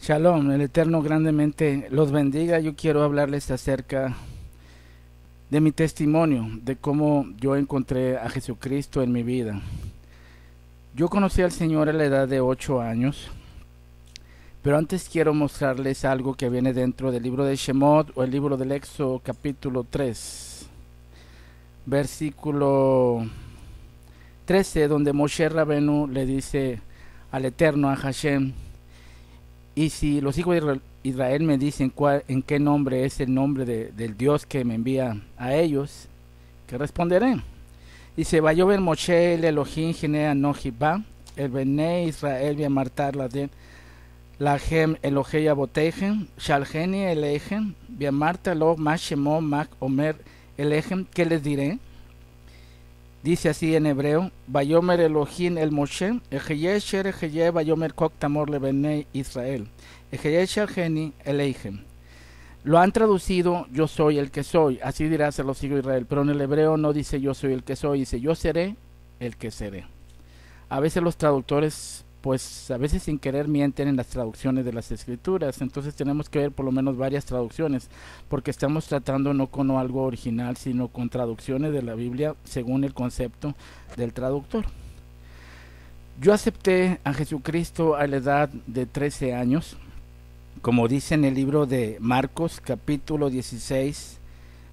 Shalom, el Eterno grandemente los bendiga. Yo quiero hablarles acerca de mi testimonio, de cómo yo encontré a Jesucristo en mi vida. Yo conocí al Señor a la edad de 8 años, pero antes quiero mostrarles algo que viene dentro del libro de Shemot o el libro del Éxodo capítulo 3, versículo 13, donde Moshe Rabenu le dice al Eterno, a Hashem: y si los hijos de Israel me dicen en qué nombre es el nombre del Dios que me envía a ellos, ¿qué responderé? Dice: Vayover Moshe el Elohim Genea Nojiba, el Bene Israel Biamartar Lahem Elohei Abotejem, Shalgeni Elechem, Biamarta Lo Mashemo Mac Omer Elechem, ¿qué les diré? Dice así en hebreo: Vayomer Elohim el Moshe, Ejeyesher Ejeye Vayomer Kok Tamor le Bene Israel, Ejeyesher Geni Elechem. Lo han traducido yo soy el que soy, así dirás a los hijos de Israel, pero en el hebreo no dice yo soy el que soy, dice yo seré el que seré. A veces los traductores, pues a veces sin querer mienten en las traducciones de las escrituras, entonces tenemos que ver por lo menos varias traducciones, porque estamos tratando no con algo original, sino con traducciones de la Biblia según el concepto del traductor. Yo acepté a Jesucristo a la edad de 13 años, como dice en el libro de Marcos capítulo 16,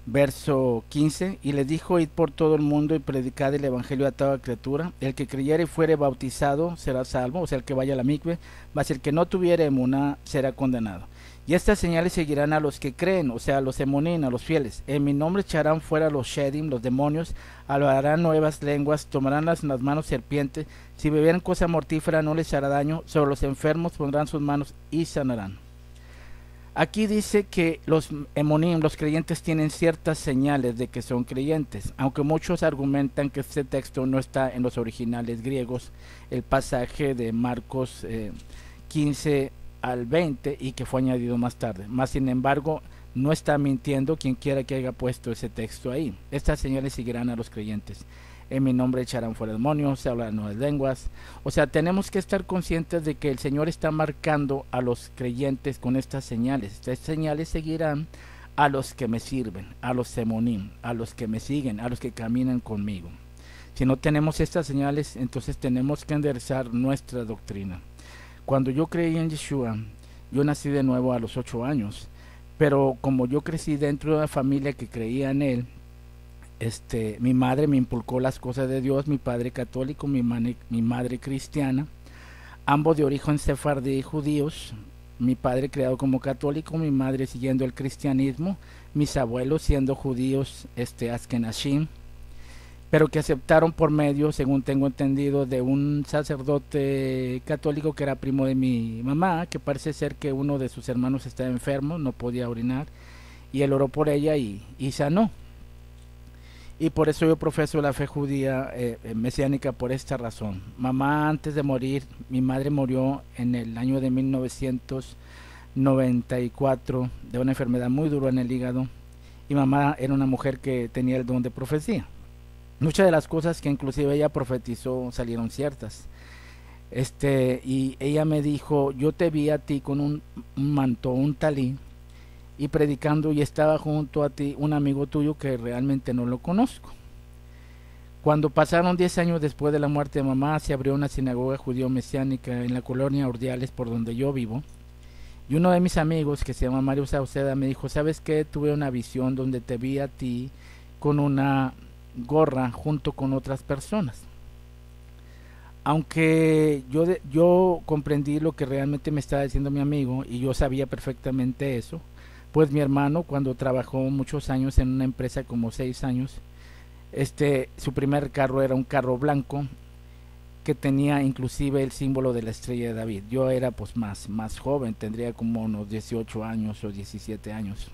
verso 15, y le dijo: id por todo el mundo y predicad el evangelio a toda criatura, el que creyere y fuere bautizado será salvo, o sea, el que vaya a la mikve, mas el que no tuviere emuná será condenado. Y estas señales seguirán a los que creen, o sea, a los emunín, a los fieles. En mi nombre echarán fuera los shedim, los demonios, hablarán nuevas lenguas, tomarán las manos serpientes, si bebieran cosa mortífera no les hará daño, sobre los enfermos pondrán sus manos y sanarán. Aquí dice que los emonim, los creyentes, tienen ciertas señales de que son creyentes, aunque muchos argumentan que este texto no está en los originales griegos, el pasaje de Marcos 15 al 20, y que fue añadido más tarde. Más sin embargo, no está mintiendo quien quiera que haya puesto ese texto ahí. Estas señales seguirán a los creyentes. En mi nombre echarán fuera demonios, se hablarán nuevas lenguas. O sea, tenemos que estar conscientes de que el Señor está marcando a los creyentes con estas señales. Estas señales seguirán a los que me sirven, a los semonim, a los que me siguen, a los que caminan conmigo. Si no tenemos estas señales, entonces tenemos que enderezar nuestra doctrina. Cuando yo creí en Yeshua, yo nací de nuevo a los 8 años, pero como yo crecí dentro de una familia que creía en Él, mi madre me inculcó las cosas de Dios, mi padre católico, mi madre cristiana, ambos de origen sefardí y judíos, mi padre criado como católico, mi madre siguiendo el cristianismo, mis abuelos siendo judíos askenazim, pero que aceptaron por medio, según tengo entendido, de un sacerdote católico que era primo de mi mamá, que parece ser que uno de sus hermanos estaba enfermo, no podía orinar, y él oró por ella y sanó. Y por eso yo profeso la fe judía mesiánica por esta razón. Mamá, antes de morir, mi madre murió en el año de 1994 de una enfermedad muy dura en el hígado, y mamá era una mujer que tenía el don de profecía. Muchas de las cosas que inclusive ella profetizó salieron ciertas. Y ella me dijo: yo te vi a ti con un manto, un talí, y predicando, y estaba junto a ti un amigo tuyo que realmente no lo conozco. Cuando pasaron 10 años después de la muerte de mamá, se abrió una sinagoga judío mesiánica en la colonia Ordiales, por donde yo vivo, y uno de mis amigos, que se llama Mario Sauceda, me dijo: ¿sabes qué? Tuve una visión donde te vi a ti con una gorra junto con otras personas. Aunque yo comprendí lo que realmente me estaba diciendo mi amigo, y yo sabía perfectamente eso, pues mi hermano, cuando trabajó muchos años en una empresa, como 6 años, su primer carro era un carro blanco que tenía inclusive el símbolo de la estrella de David. Yo era pues más joven, tendría como unos 18 años o 17 años.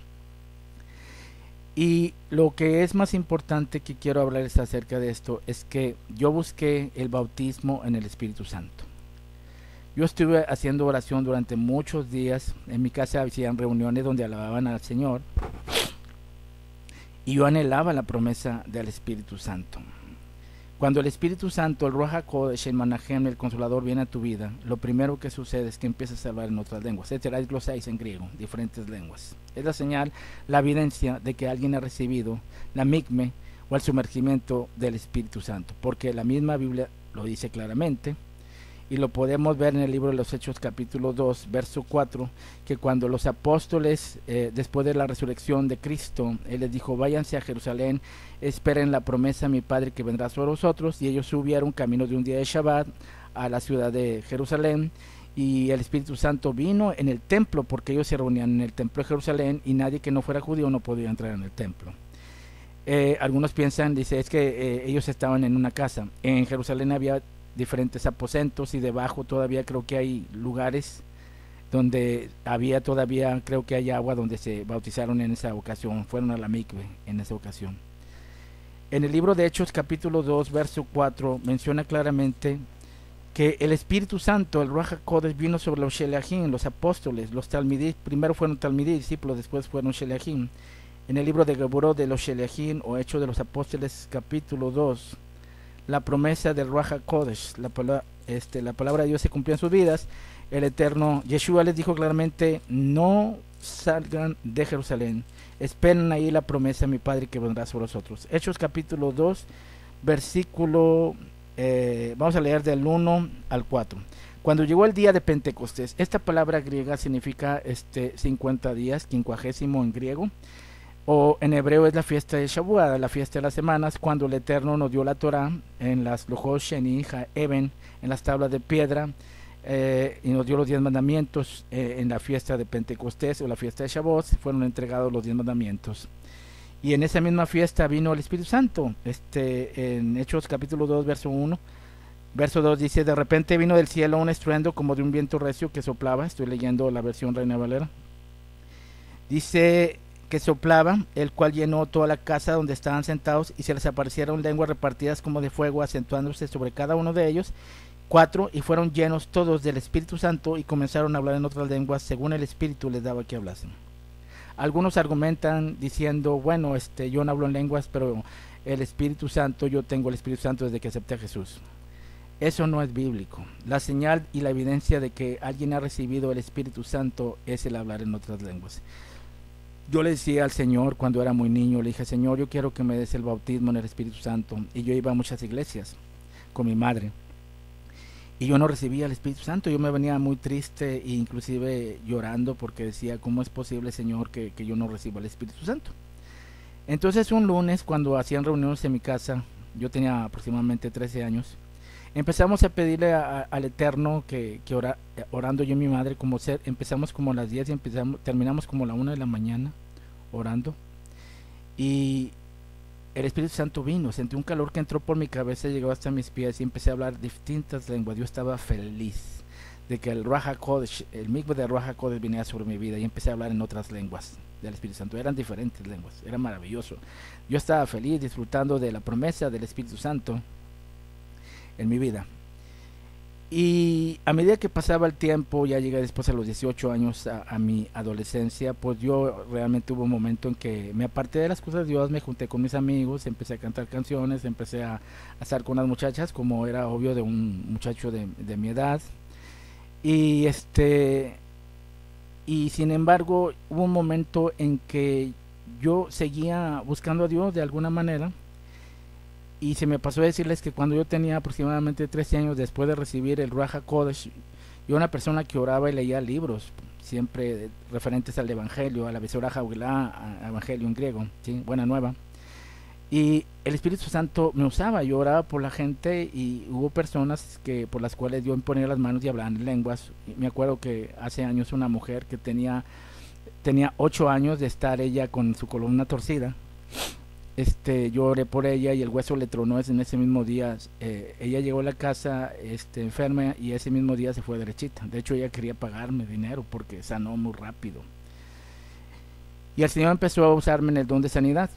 Y lo que es más importante que quiero hablarles acerca de esto es que yo busqué el bautismo en el Espíritu Santo. Yo estuve haciendo oración durante muchos días. En mi casa hacían reuniones donde alababan al Señor, y yo anhelaba la promesa del Espíritu Santo. Cuando el Espíritu Santo, el Ruach HaKodesh, el Manahem, el Consolador, viene a tu vida, lo primero que sucede es que empiezas a hablar en otras lenguas. Etcétera, glosáis en griego, diferentes lenguas. Es la señal, la evidencia de que alguien ha recibido la migme o el sumergimiento del Espíritu Santo, porque la misma Biblia lo dice claramente, y lo podemos ver en el libro de los Hechos capítulo 2, verso 4, que cuando los apóstoles, después de la resurrección de Cristo, Él les dijo, váyanse a Jerusalén, esperen la promesa a mi Padre que vendrá sobre vosotros, y ellos subieron camino de un día de Shabbat a la ciudad de Jerusalén, y el Espíritu Santo vino en el templo, porque ellos se reunían en el templo de Jerusalén, y nadie que no fuera judío no podía entrar en el templo. Algunos piensan, dice, es que ellos estaban en una casa. En Jerusalén había diferentes aposentos y debajo todavía creo que hay lugares donde había todavía, creo que hay agua donde se bautizaron en esa ocasión, fueron a la mikve en esa ocasión. En el libro de Hechos capítulo 2 verso 4 menciona claramente que el Espíritu Santo, el Ruach HaKodesh, vino sobre los Sheliachim, los apóstoles, los Talmidí, primero fueron Talmidí, discípulos, después fueron Sheliachim. En el libro de Geburot de los Sheliachim o Hechos de los Apóstoles capítulo 2, la promesa del Ruach HaKodesh, la palabra de Dios se cumplió en sus vidas. El eterno Yeshua les dijo claramente, no salgan de Jerusalén, esperen ahí la promesa de mi Padre que vendrá sobre vosotros. Hechos capítulo 2, versículo, vamos a leer del 1 al 4. Cuando llegó el día de Pentecostés, esta palabra griega significa 50 días, quincuagésimo en griego, o en hebreo es la fiesta de Shavuot, la fiesta de las semanas, cuando el Eterno nos dio la Torah en las Luchot Sheni Ha'eben, en las tablas de piedra, y nos dio los 10 mandamientos. En la fiesta de Pentecostés o la fiesta de Shavuot fueron entregados los 10 mandamientos. Y en esa misma fiesta vino el Espíritu Santo. En Hechos capítulo 2 verso 1, verso 2 dice, de repente vino del cielo un estruendo como de un viento recio que soplaba. Estoy leyendo la versión Reina Valera. Dice que soplaba, el cual llenó toda la casa donde estaban sentados, y se les aparecieron lenguas repartidas como de fuego, acentuándose sobre cada uno de ellos. 4, y fueron llenos todos del Espíritu Santo y comenzaron a hablar en otras lenguas según el Espíritu les daba que hablasen. Algunos argumentan diciendo, bueno, yo no hablo en lenguas, pero el Espíritu Santo, yo tengo el Espíritu Santo desde que acepté a Jesús. Eso no es bíblico. La señal y la evidencia de que alguien ha recibido el Espíritu Santo es el hablar en otras lenguas. Yo le decía al Señor cuando era muy niño, le dije, Señor, yo quiero que me des el bautismo en el Espíritu Santo. Y yo iba a muchas iglesias con mi madre, y yo no recibía el Espíritu Santo. Yo me venía muy triste e inclusive llorando porque decía, ¿cómo es posible, Señor, que yo no reciba el Espíritu Santo? Entonces un lunes, cuando hacían reuniones en mi casa, yo tenía aproximadamente 13 años, empezamos a pedirle al Eterno que orando yo y mi madre, empezamos como a las 10 y terminamos como a la 1 de la mañana orando, y el Espíritu Santo vino, sentí un calor que entró por mi cabeza, llegó hasta mis pies y empecé a hablar distintas lenguas. Yo estaba feliz de que el Ruach HaKodesh, el mikveh de Ruach HaKodesh viniera sobre mi vida, y empecé a hablar en otras lenguas del Espíritu Santo. Eran diferentes lenguas, era maravilloso. Yo estaba feliz disfrutando de la promesa del Espíritu Santo en mi vida. Y a medida que pasaba el tiempo, ya llegué después a los 18 años a mi adolescencia, pues yo realmente hubo un momento en que me aparté de las cosas de Dios, me junté con mis amigos, empecé a cantar canciones, empecé a estar con las muchachas, como era obvio de un muchacho de mi edad. Y y sin embargo hubo un momento en que yo seguía buscando a Dios de alguna manera. Y se me pasó a decirles que cuando yo tenía aproximadamente 13 años, después de recibir el Ruach HaKodesh, yo era una persona que oraba y leía libros, siempre referentes al Evangelio, a la Besorah Hagilá, Evangelio en griego, ¿sí? Buena Nueva. Y el Espíritu Santo me usaba, yo oraba por la gente, y hubo personas por las cuales yo imponía las manos y hablaban en lenguas. Y me acuerdo que hace años una mujer que tenía 8 años de estar ella con su columna torcida, yo oré por ella y el hueso le tronó en ese mismo día. Ella llegó a la casa enferma, y ese mismo día se fue derechita. De hecho, ella quería pagarme dinero porque sanó muy rápido. Y el Señor empezó a usarme en el don de sanidad.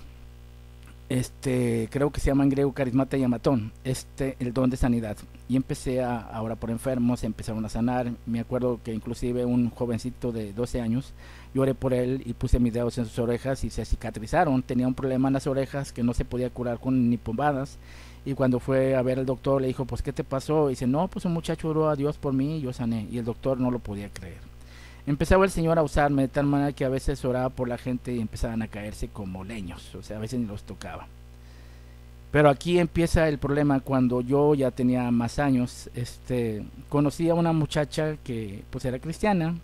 Creo que se llama en griego carismata y amatón, el don de sanidad. Y empecé a orar por enfermos, empezaron a sanar. Me acuerdo que inclusive un jovencito de 12 años, yo oré por él y puse mis dedos en sus orejas y se cicatrizaron. Tenía un problema en las orejas que no se podía curar con ni pomadas, Y cuando fue a ver al doctor le dijo, pues ¿qué te pasó? Y dice, no, pues un muchacho oró a Dios por mí y yo sané. Y el doctor no lo podía creer. Empezaba el Señor a usarme de tal manera que a veces oraba por la gente y empezaban a caerse como leños, o sea, a veces ni los tocaba. Pero aquí empieza el problema cuando yo ya tenía más años, conocí a una muchacha que pues era cristiana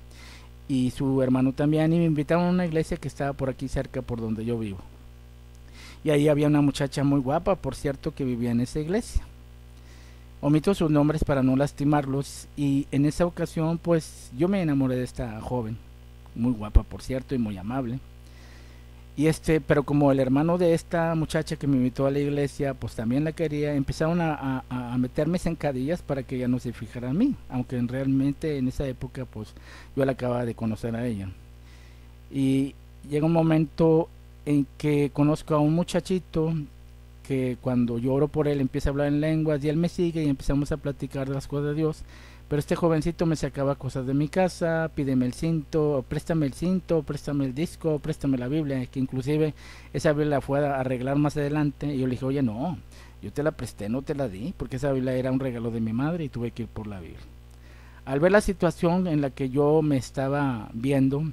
y su hermano también y me invitaron a una iglesia que estaba por aquí cerca por donde yo vivo. Y ahí había una muchacha muy guapa, por cierto, que vivía en esa iglesia. Omito sus nombres para no lastimarlos y en esa ocasión pues yo me enamoré de esta joven, muy guapa por cierto y muy amable. Y pero como el hermano de esta muchacha que me invitó a la iglesia, pues también la quería, empezaron a meterme zancadillas para que ella no se fijara en mí, aunque realmente en esa época pues yo la acababa de conocer a ella. Y llega un momento en que conozco a un muchachito que cuando yo oro por él empieza a hablar en lenguas y él me sigue y empezamos a platicar de las cosas de Dios. Pero este jovencito me sacaba cosas de mi casa, pídeme el cinto, préstame el disco, préstame la Biblia, que inclusive esa Biblia la fue a arreglar más adelante y yo le dije, oye no, yo te la presté, no te la di, porque esa Biblia era un regalo de mi madre y tuve que ir por la Biblia. Al ver la situación en la que yo me estaba viendo,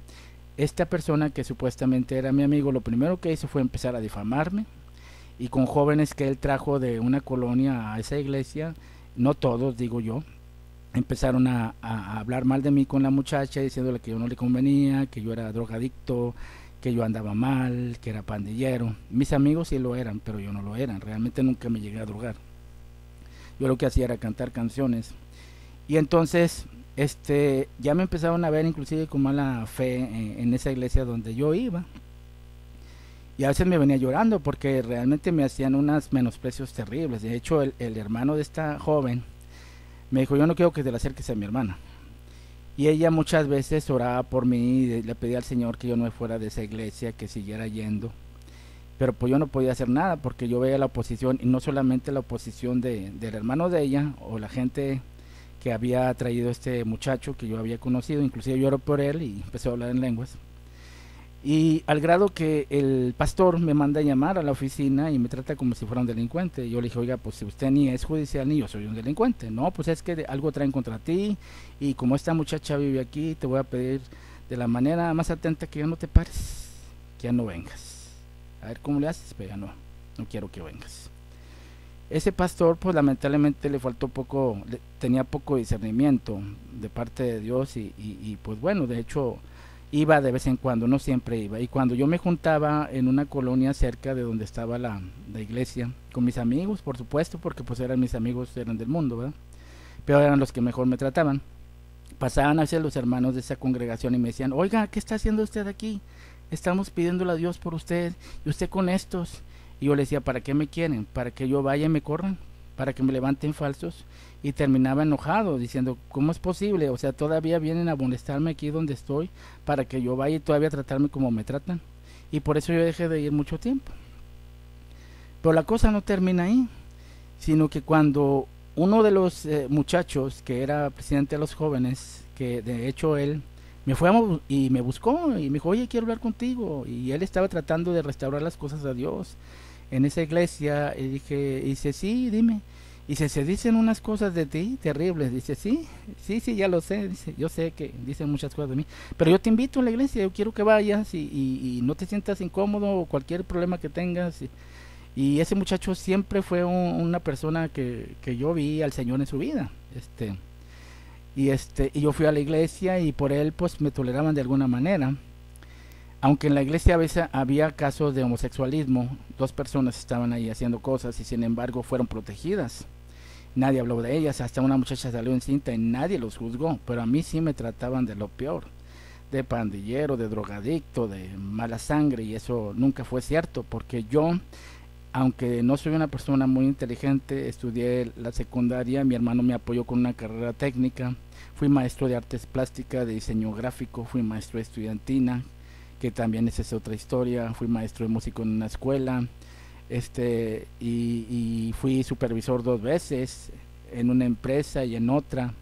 esta persona que supuestamente era mi amigo, lo primero que hizo fue empezar a difamarme y con jóvenes que él trajo de una colonia a esa iglesia, no todos digo yo, empezaron a hablar mal de mí con la muchacha diciéndole que yo no le convenía, que yo era drogadicto, que yo andaba mal, que era pandillero. Mis amigos sí lo eran, pero yo no lo era, realmente nunca me llegué a drogar. Yo lo que hacía era cantar canciones. Y entonces ya me empezaron a ver inclusive con mala fe en esa iglesia donde yo iba. Y a veces me venía llorando porque realmente me hacían unos menosprecios terribles. De hecho, el hermano de esta joven me dijo, yo no quiero que te la acerques a mi hermana. Y ella muchas veces oraba por mí y le pedía al Señor que yo no me fuera de esa iglesia, que siguiera yendo. Pero pues yo no podía hacer nada porque yo veía la oposición, y no solamente la oposición del hermano de ella o la gente que había traído este muchacho que yo había conocido, inclusive yo oré por él y empecé a hablar en lenguas. Y al grado que el pastor me manda a llamar a la oficina y me trata como si fuera un delincuente. Yo le dije, oiga, pues si usted ni es judicial ni yo soy un delincuente. No, pues es que algo traen contra ti y como esta muchacha vive aquí, te voy a pedir de la manera más atenta que ya no te pares, que ya no vengas. A ver cómo le haces, pero ya no quiero que vengas. Ese pastor pues lamentablemente le faltó poco, tenía poco discernimiento de parte de Dios y pues bueno, de hecho iba de vez en cuando, no siempre iba. Y cuando yo me juntaba en una colonia cerca de donde estaba la iglesia, con mis amigos, por supuesto, porque pues eran mis amigos, eran del mundo, ¿verdad? Pero eran los que mejor me trataban. Pasaban a veces los hermanos de esa congregación y me decían, oiga, ¿qué está haciendo usted aquí? Estamos pidiéndole a Dios por usted, y usted con estos. Y yo le decía, ¿para qué me quieren? ¿Para que yo vaya y me corran? ¿Para que me levanten falsos? Y terminaba enojado diciendo, ¿cómo es posible? O sea, todavía vienen a molestarme aquí donde estoy para que yo vaya y todavía tratarme como me tratan. Y por eso yo dejé de ir mucho tiempo. Pero la cosa no termina ahí, sino que cuando uno de los muchachos que era presidente de los jóvenes, que de hecho él me fue y me buscó y me dijo, oye, quiero hablar contigo. Y él estaba tratando de restaurar las cosas a Dios en esa iglesia. Y dice, sí, dime. Y se dicen unas cosas de ti terribles. Dice, sí, ya lo sé. Dice, yo sé que dicen muchas cosas de mí. Pero yo te invito a la iglesia, yo quiero que vayas y no te sientas incómodo o cualquier problema que tengas. Y ese muchacho siempre fue una persona que yo vi al Señor en su vida. Y yo fui a la iglesia y por él pues me toleraban de alguna manera. Aunque en la iglesia a veces había casos de homosexualismo, dos personas estaban ahí haciendo cosas y sin embargo fueron protegidas. Nadie habló de ellas, hasta una muchacha salió encinta y nadie los juzgó, pero a mí sí me trataban de lo peor, de pandillero, de drogadicto, de mala sangre, y eso nunca fue cierto, porque yo, aunque no soy una persona muy inteligente, estudié la secundaria, mi hermano me apoyó con una carrera técnica, fui maestro de artes plásticas, de diseño gráfico, fui maestro de estudiantina, que también esa es otra historia, fui maestro de músico en una escuela, y fui supervisor 2 veces, en una empresa y en otra,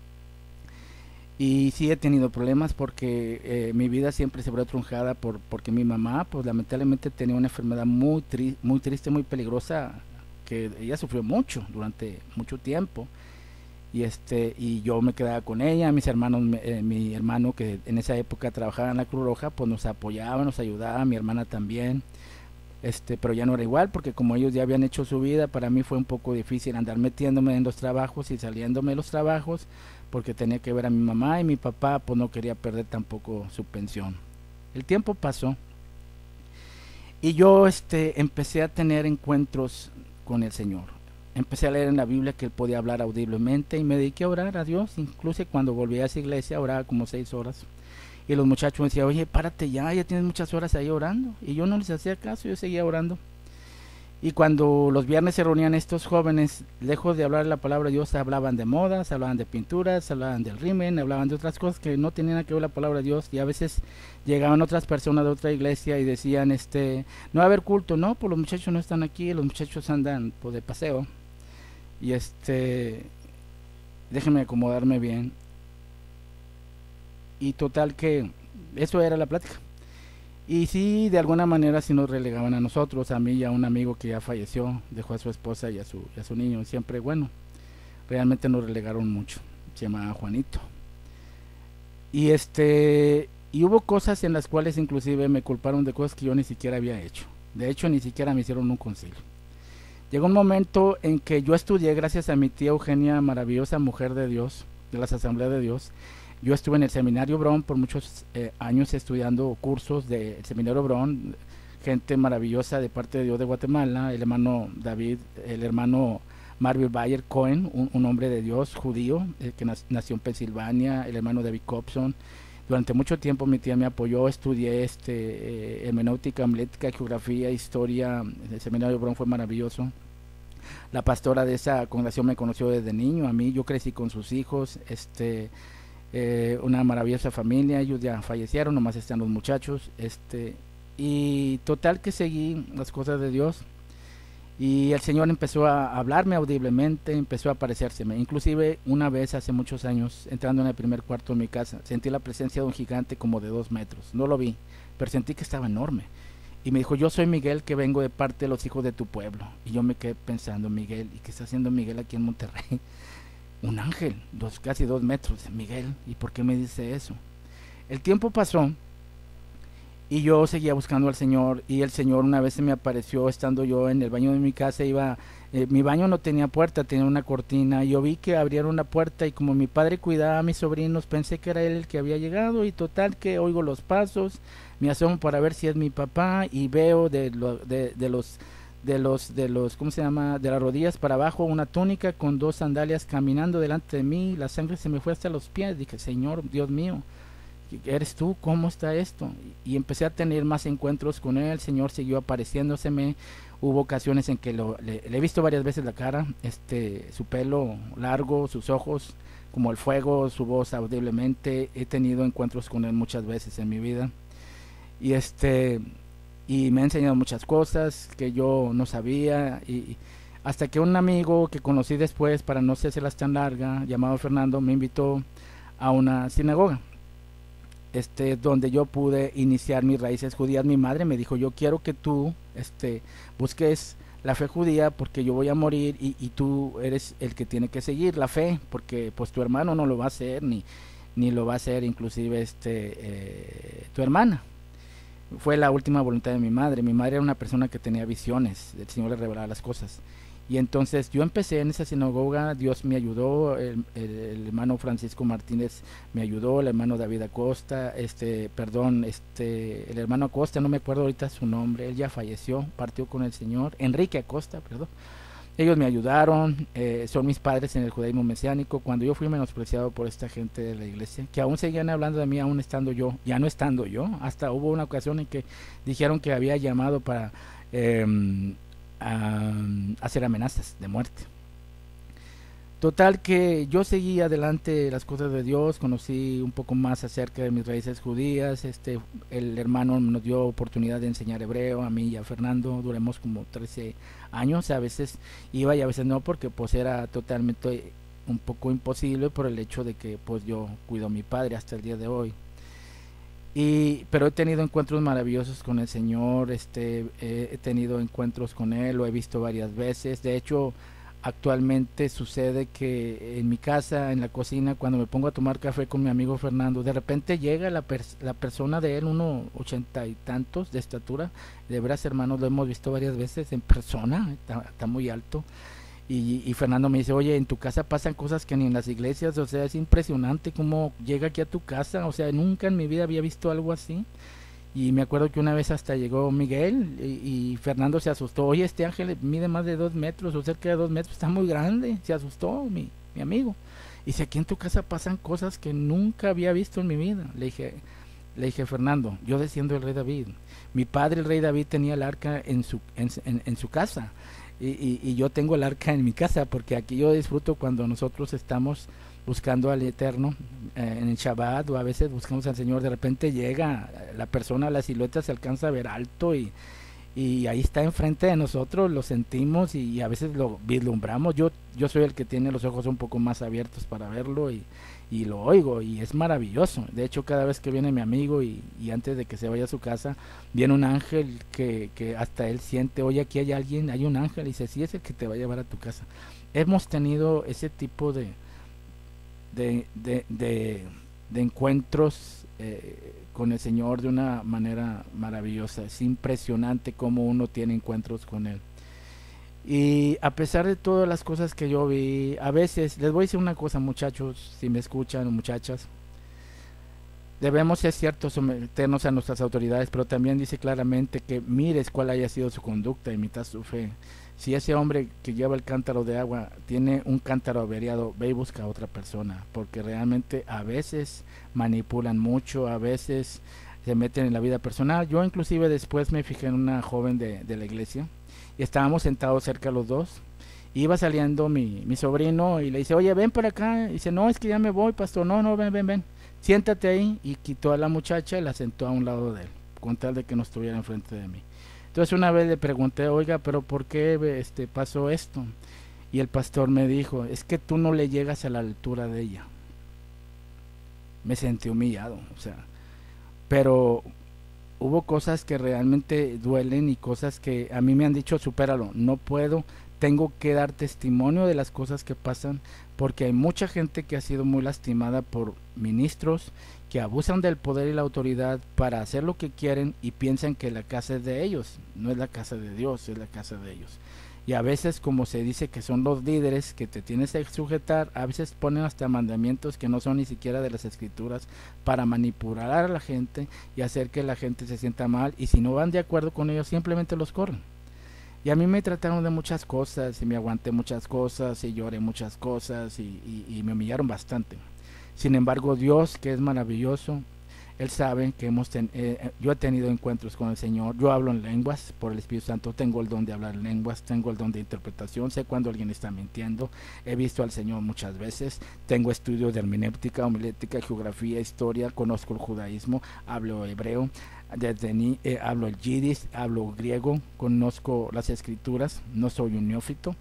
y sí he tenido problemas porque mi vida siempre se ve trunjada porque mi mamá pues lamentablemente tenía una enfermedad muy triste, muy peligrosa, porque ella sufrió mucho durante mucho tiempo. Y yo me quedaba con ella, mis hermanos, mi hermano que en esa época trabajaba en la Cruz Roja, pues nos apoyaba, nos ayudaba, mi hermana también. Pero ya no era igual porque como ellos ya habían hecho su vida, para mí fue un poco difícil andar metiéndome en los trabajos y saliéndome de los trabajos porque tenía que ver a mi mamá, y mi papá pues no quería perder tampoco su pensión. El tiempo pasó y yo empecé a tener encuentros con el Señor. Empecé a leer en la Biblia que él podía hablar audiblemente y me dediqué a orar a Dios. Incluso cuando volví a esa iglesia oraba como 6 horas. Y los muchachos me decían, oye, párate ya tienes muchas horas ahí orando. Y yo no les hacía caso, yo seguía orando. Y cuando los viernes se reunían estos jóvenes, lejos de hablar la palabra de Dios, hablaban de modas, hablaban de pinturas, hablaban del rimen, hablaban de otras cosas que no tenían que ver la palabra de Dios. Y a veces llegaban otras personas de otra iglesia y decían, no va a haber culto. No, pues los muchachos no están aquí, los muchachos andan pues, de paseo. Y déjenme acomodarme bien. Y total que eso era la plática. Y sí, de alguna manera sí nos relegaban a nosotros, a mí y a un amigo que ya falleció, dejó a su esposa y a su niño. Siempre, bueno, realmente nos relegaron mucho. Se llamaba Juanito. Y y hubo cosas en las cuales inclusive me culparon de cosas que yo ni siquiera había hecho. De hecho, ni siquiera me hicieron un concilio. Llegó un momento en que yo estudié, gracias a mi tía Eugenia, maravillosa mujer de Dios, de las Asambleas de Dios. Yo estuve en el Seminario Brown por muchos años estudiando cursos del Seminario Brown, gente maravillosa de parte de Dios de Guatemala, el hermano David, el hermano Marvin Bayer Cohen, un hombre de Dios judío que nació en Pensilvania, el hermano David Cobson. Durante mucho tiempo mi tía me apoyó, estudié hermenéutica, homilética, geografía, historia. El Seminario Brown fue maravilloso. La pastora de esa congregación me conoció desde niño, a mí, yo crecí con sus hijos, una maravillosa familia. Ellos ya fallecieron, nomás están los muchachos, y total que seguí las cosas de Dios. Y el Señor empezó a hablarme audiblemente, empezó a aparecérseme. Inclusive una vez hace muchos años, entrando en el primer cuarto de mi casa, sentí la presencia de un gigante como de 2 metros. No lo vi, pero sentí que estaba enorme. Y me dijo, yo soy Miguel, que vengo de parte de los hijos de tu pueblo. Y yo me quedé pensando, Miguel, ¿y qué está haciendo Miguel aquí en Monterrey? Un ángel, casi 2 metros, Miguel, ¿y por qué me dice eso? El tiempo pasó y yo seguía buscando al Señor, y el Señor una vez se me apareció estando yo en el baño de mi casa. Mi baño no tenía puerta, tenía una cortina. Yo vi que abrieron una puerta y como mi padre cuidaba a mis sobrinos, pensé que era él el que había llegado, y total que oigo los pasos, me asomo para ver si es mi papá y veo de los ¿cómo se llama? De las rodillas para abajo una túnica con 2 sandalias caminando delante de mí. La sangre se me fue hasta los pies. Dije, Señor, Dios mío, ¿eres tú? ¿Cómo está esto? Y empecé a tener más encuentros con él. El Señor siguió apareciéndoseme. Hubo ocasiones en que le he visto varias veces la cara, su pelo largo, sus ojos como el fuego, su voz audiblemente. He tenido encuentros con él muchas veces en mi vida. Y y me ha enseñado muchas cosas que yo no sabía, y hasta que un amigo que conocí después, para no hacerlas tan larga, llamado Fernando, me invitó a una sinagoga, donde yo pude iniciar mis raíces judías. Mi madre me dijo, yo quiero que tú busques la fe judía porque yo voy a morir, y tú eres el que tiene que seguir la fe, porque pues tu hermano no lo va a hacer, ni lo va a hacer inclusive tu hermana. Fue la última voluntad de mi madre. Mi madre era una persona que tenía visiones, el Señor le revelaba las cosas. Y entonces yo empecé en esa sinagoga, Dios me ayudó, el hermano Francisco Martínez me ayudó, el hermano David Acosta, el hermano Acosta, no me acuerdo ahorita su nombre, él ya falleció, partió con el Señor, Enrique Acosta, perdón. Ellos me ayudaron, son mis padres en el judaísmo mesiánico. Cuando yo fui menospreciado por esta gente de la iglesia, que aún seguían hablando de mí, aún estando yo, ya no estando yo, hasta hubo una ocasión en que dijeron que había llamado para hacer amenazas de muerte. Total que yo seguí adelante las cosas de Dios, conocí un poco más acerca de mis raíces judías. El hermano nos dio oportunidad de enseñar hebreo a mí y a Fernando. Duramos como 13 años, a veces iba y a veces no, porque pues era totalmente un poco imposible por el hecho de que pues yo cuido a mi padre hasta el día de hoy. Pero he tenido encuentros maravillosos con el Señor, he tenido encuentros con Él, lo he visto varias veces. De hecho, actualmente sucede que en mi casa, en la cocina, cuando me pongo a tomar café con mi amigo Fernando, de repente llega la persona de él, uno 80 y tantos de estatura. De veras, hermanos, lo hemos visto varias veces en persona, está muy alto. Y Fernando me dice, oye, en tu casa pasan cosas que ni en las iglesias, o sea, es impresionante cómo llega aquí a tu casa, o sea, nunca en mi vida había visto algo así. Y me acuerdo que una vez hasta llegó Miguel y Fernando se asustó, oye, este ángel mide más de 2 metros o cerca de 2 metros, está muy grande, se asustó mi amigo. Y dice, aquí en tu casa pasan cosas que nunca había visto en mi vida. Le dije, Fernando, yo desciendo del rey David. Mi padre, el rey David, tenía el arca en su casa. Y yo tengo el arca en mi casa, porque aquí yo disfruto cuando nosotros estamos buscando al Eterno en el Shabbat, o a veces buscamos al Señor. De repente llega la persona, la silueta se alcanza a ver alto y ahí está enfrente de nosotros, lo sentimos y a veces lo vislumbramos. Yo soy el que tiene los ojos un poco más abiertos para verlo y lo oigo y es maravilloso. De hecho, cada vez que viene mi amigo y antes de que se vaya a su casa, viene un ángel que hasta él siente, oye, aquí hay alguien, hay un ángel, y dice, sí, es el que te va a llevar a tu casa. Hemos tenido ese tipo de encuentros con el Señor de una manera maravillosa. Es impresionante cómo uno tiene encuentros con Él. Y a pesar de todas las cosas que yo vi, a veces, les voy a decir una cosa, muchachos, si me escuchan, o muchachas, debemos, es cierto, someternos a nuestras autoridades, pero también dice claramente que mires cuál haya sido su conducta, imitas su fe. Si ese hombre que lleva el cántaro de agua tiene un cántaro averiado, ve y busca a otra persona, porque realmente a veces manipulan mucho, a veces se meten en la vida personal. Yo inclusive después me fijé en una joven de la iglesia y estábamos sentados cerca los dos. Iba saliendo mi sobrino y le dice, oye, ven para acá. Y dice, no, es que ya me voy, pastor. No, no, ven, siéntate ahí. Y quitó a la muchacha y la sentó a un lado de él, con tal de que no estuviera enfrente de mí. Entonces una vez le pregunté, oiga, pero ¿por qué pasó esto? Y el pastor me dijo, es que tú no le llegas a la altura de ella. Me sentí humillado, o sea, pero hubo cosas que realmente duelen y cosas que a mí me han dicho, supéralo, no puedo, tengo que dar testimonio de las cosas que pasan, porque hay mucha gente que ha sido muy lastimada por ministros que abusan del poder y la autoridad para hacer lo que quieren y piensan que la casa es de ellos. No es la casa de Dios, es la casa de ellos. Y a veces, como se dice que son los líderes que te tienes que sujetar, a veces ponen hasta mandamientos que no son ni siquiera de las escrituras para manipular a la gente y hacer que la gente se sienta mal, y si no van de acuerdo con ellos simplemente los corren. Y a mí me trataron de muchas cosas y me aguanté muchas cosas y lloré muchas cosas y me humillaron bastante. Sin embargo, Dios, que es maravilloso, Él sabe que yo he tenido encuentros con el Señor. Yo hablo en lenguas por el Espíritu Santo, tengo el don de hablar en lenguas, tengo el don de interpretación, sé cuando alguien está mintiendo. He visto al Señor muchas veces, tengo estudios de hermenéutica, homilética, geografía, historia, conozco el judaísmo, hablo hebreo, hablo el yiddish, hablo griego, conozco las escrituras, no soy un neófito.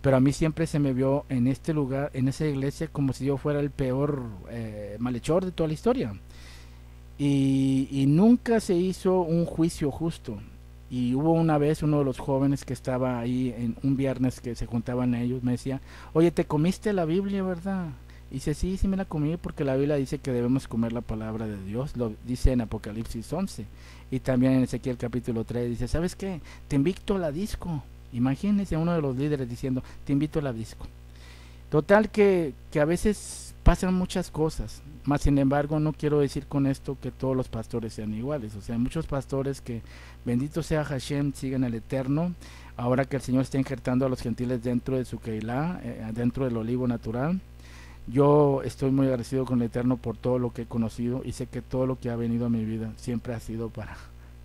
Pero a mí siempre se me vio en este lugar, en esa iglesia, como si yo fuera el peor malhechor de toda la historia. Y nunca se hizo un juicio justo. Y hubo una vez uno de los jóvenes que estaba ahí en un viernes que se juntaban ellos, me decía, oye, ¿te comiste la Biblia, verdad? Y dice, sí, sí me la comí, porque la Biblia dice que debemos comer la palabra de Dios, lo dice en Apocalipsis 11, y también en Ezequiel capítulo 3, dice, ¿sabes qué? Te invito a la disco. Imagínense a uno de los líderes diciendo, te invito a la disco. Total que a veces pasan muchas cosas, más sin embargo no quiero decir con esto que todos los pastores sean iguales. O sea, hay muchos pastores que, bendito sea Hashem, siguen al Eterno. Ahora que el Señor está injertando a los gentiles dentro de su Keilah, dentro del olivo natural, yo estoy muy agradecido con el Eterno por todo lo que he conocido, y sé que todo lo que ha venido a mi vida siempre ha sido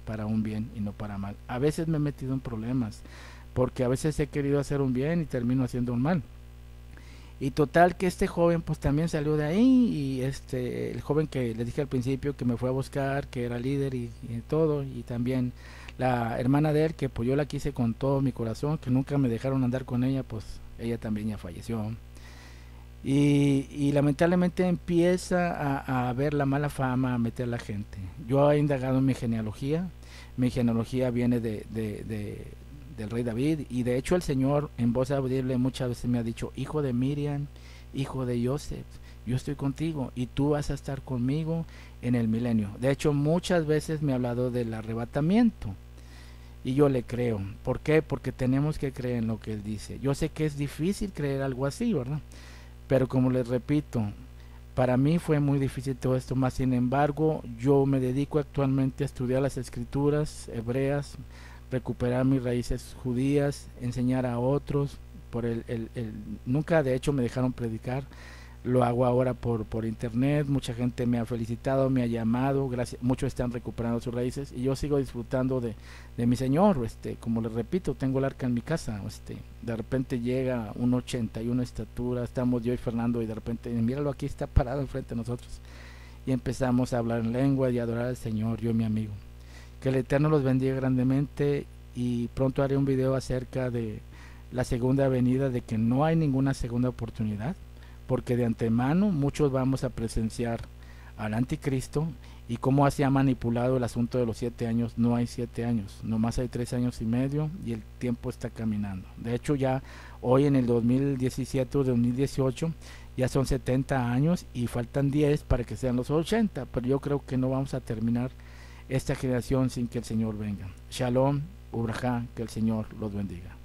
para un bien y no para mal. A veces me he metido en problemas, porque a veces he querido hacer un bien y termino haciendo un mal. Y total que este joven pues también salió de ahí, y el joven que les dije al principio que me fue a buscar, que era líder y todo, y también la hermana de él, que pues yo la quise con todo mi corazón, que nunca me dejaron andar con ella, pues ella también ya falleció. y lamentablemente empieza a ver la mala fama a meter a la gente. Yo he indagado en mi genealogía viene del rey David, y de hecho el Señor en voz audible muchas veces me ha dicho: hijo de Miriam, hijo de Joseph, yo estoy contigo y tú vas a estar conmigo en el milenio. De hecho muchas veces me ha hablado del arrebatamiento y yo le creo. ¿Por qué? Porque tenemos que creer en lo que Él dice. Yo sé que es difícil creer algo así, ¿verdad? Pero como les repito, para mí fue muy difícil todo esto, más sin embargo yo me dedico actualmente a estudiar las escrituras hebreas, recuperar mis raíces judías, enseñar a otros. Nunca de hecho me dejaron predicar, lo hago ahora por internet. Mucha gente me ha felicitado, me ha llamado, gracias, muchos están recuperando sus raíces y yo sigo disfrutando de mi Señor. Como les repito, tengo el arca en mi casa. De repente llega un 81 estatura, estamos yo y Fernando y de repente míralo, aquí está parado enfrente de nosotros, y empezamos a hablar en lengua y a adorar al Señor, yo y mi amigo. Que el Eterno los bendiga grandemente, y pronto haré un video acerca de la segunda venida, de que no hay ninguna segunda oportunidad, porque de antemano muchos vamos a presenciar al anticristo y cómo se ha manipulado el asunto de los 7 años. No hay 7 años, nomás hay 3 años y medio, y el tiempo está caminando. De hecho ya hoy en el 2017 o 2018 ya son 70 años y faltan 10 para que sean los 80, pero yo creo que no vamos a terminar esta generación sin que el Señor venga. Shalom, Ubrajá, que el Señor los bendiga.